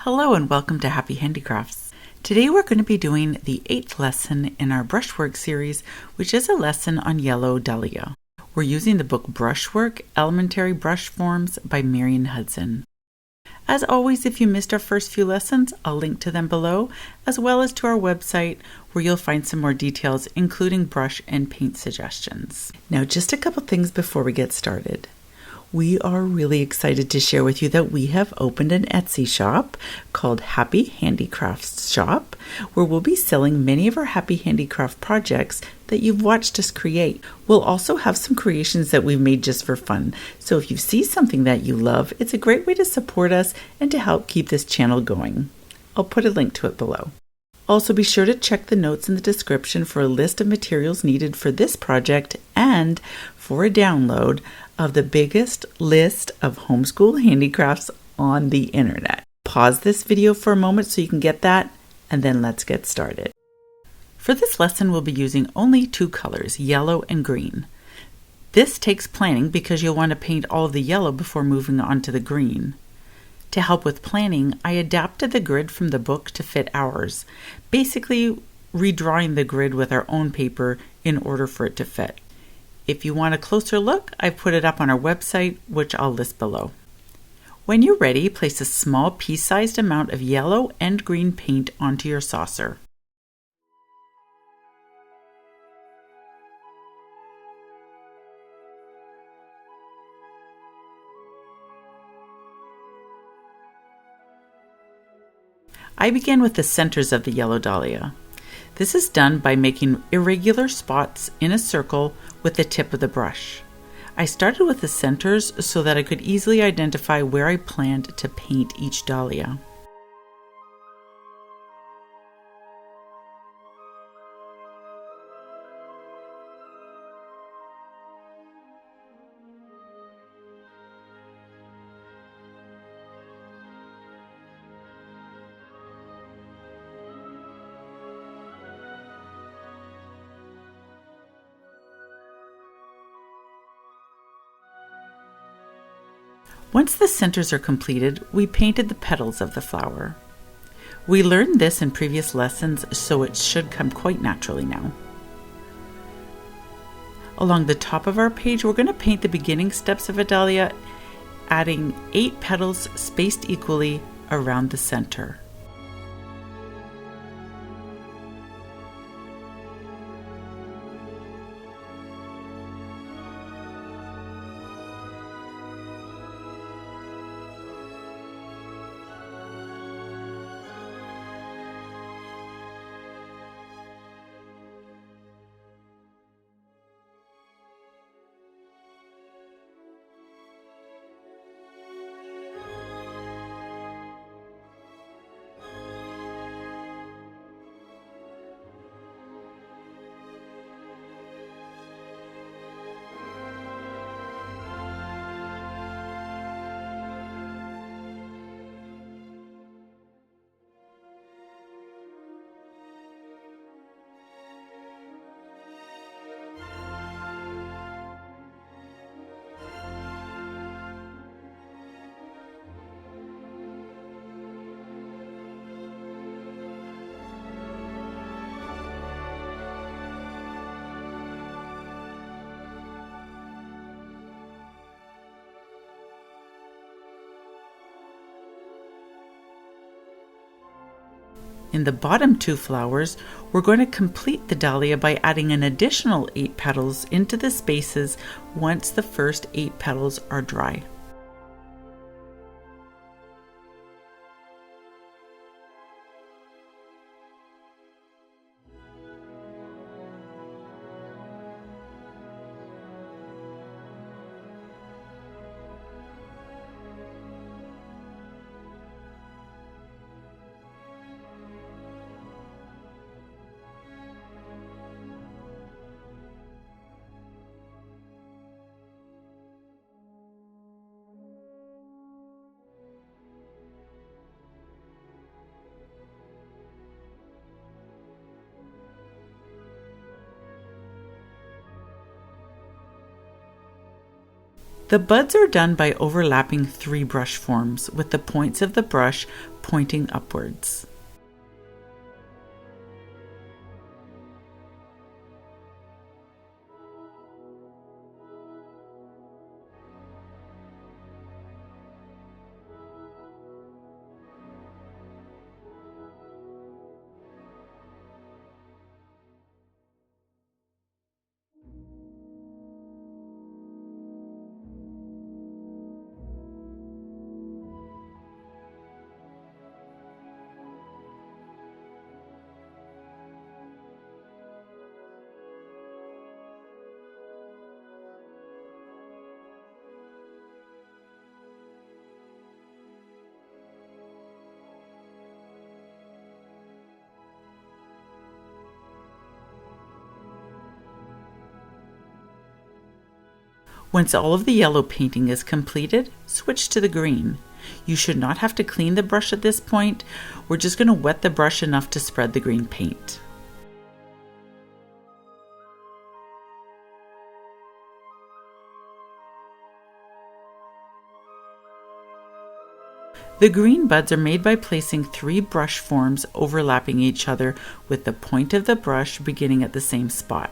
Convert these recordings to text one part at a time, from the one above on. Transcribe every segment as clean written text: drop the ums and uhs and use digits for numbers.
Hello and welcome to Happy Handicrafts. Today we're going to be doing the 8th lesson in our Brushwork series, which is a lesson on yellow dahlia. We're using the book Brushwork, Elementary Brush Forms by Marion Hudson. As always, if you missed our first few lessons, I'll link to them below, as well as to our website where you'll find some more details, including brush and paint suggestions. Now, just a couple things before we get started. We are really excited to share with you that we have opened an Etsy shop called Happy Handicrafts Shop, where we'll be selling many of our Happy Handicraft projects that you've watched us create. We'll also have some creations that we've made just for fun. So if you see something that you love, it's a great way to support us and to help keep this channel going. I'll put a link to it below. Also, be sure to check the notes in the description for a list of materials needed for this project and for a download of the biggest list of homeschool handicrafts on the internet. Pause this video for a moment so you can get that, and then let's get started. For this lesson, we'll be using only two colors, yellow and green. This takes planning because you'll want to paint all of the yellow before moving on to the green. To help with planning, I adapted the grid from the book to fit ours, basically redrawing the grid with our own paper in order for it to fit. If you want a closer look, I've put it up on our website, which I'll list below. When you're ready, place a small pea-sized amount of yellow and green paint onto your saucer. I begin with the centers of the yellow dahlia. This is done by making irregular spots in a circle with the tip of the brush. I started with the centers so that I could easily identify where I planned to paint each dahlia. Once the centers are completed, we painted the petals of the flower. We learned this in previous lessons, so it should come quite naturally now. Along the top of our page, we're going to paint the beginning steps of a dahlia, adding 8 petals spaced equally around the center. In the bottom 2 flowers, we're going to complete the dahlia by adding an additional 8 petals into the spaces once the first 8 petals are dry. The buds are done by overlapping 3 brush forms with the points of the brush pointing upwards. Once all of the yellow painting is completed, switch to the green. You should not have to clean the brush at this point. We're just going to wet the brush enough to spread the green paint. The green buds are made by placing 3 brush forms overlapping each other with the point of the brush beginning at the same spot.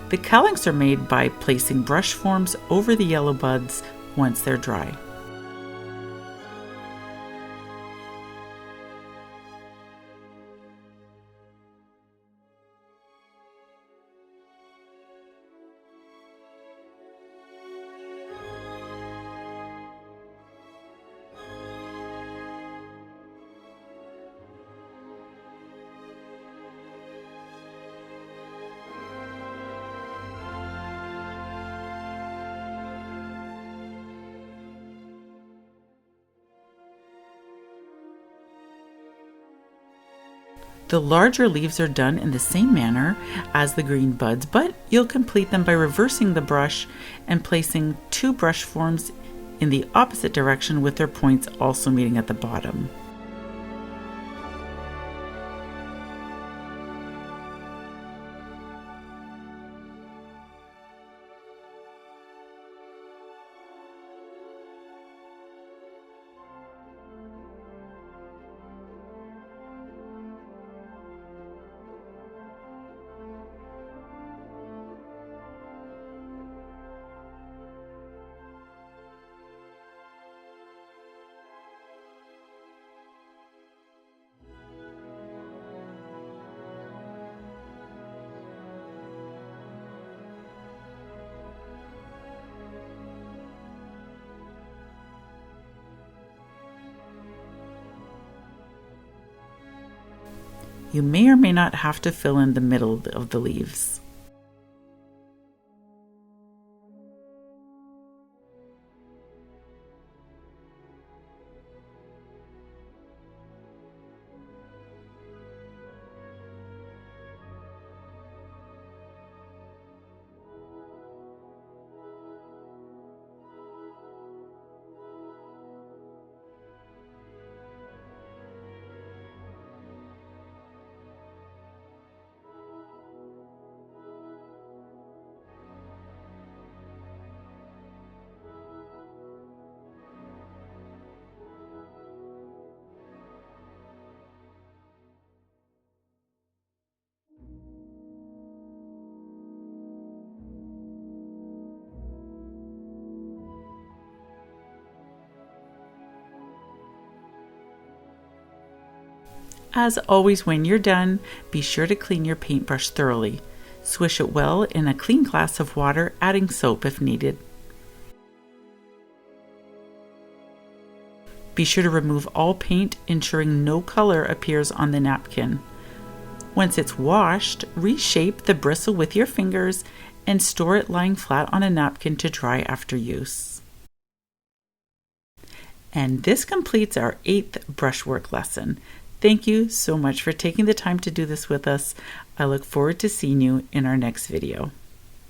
The cowlings are made by placing brush forms over the yellow buds once they're dry. The larger leaves are done in the same manner as the green buds, but you'll complete them by reversing the brush and placing 2 brush forms in the opposite direction with their points also meeting at the bottom. You may or may not have to fill in the middle of the leaves. As always, when you're done, be sure to clean your paintbrush thoroughly. Swish it well in a clean glass of water, adding soap if needed. Be sure to remove all paint, ensuring no color appears on the napkin. Once it's washed, reshape the bristle with your fingers and store it lying flat on a napkin to dry after use. And this completes our 8th brushwork lesson. Thank you so much for taking the time to do this with us. I look forward to seeing you in our next video.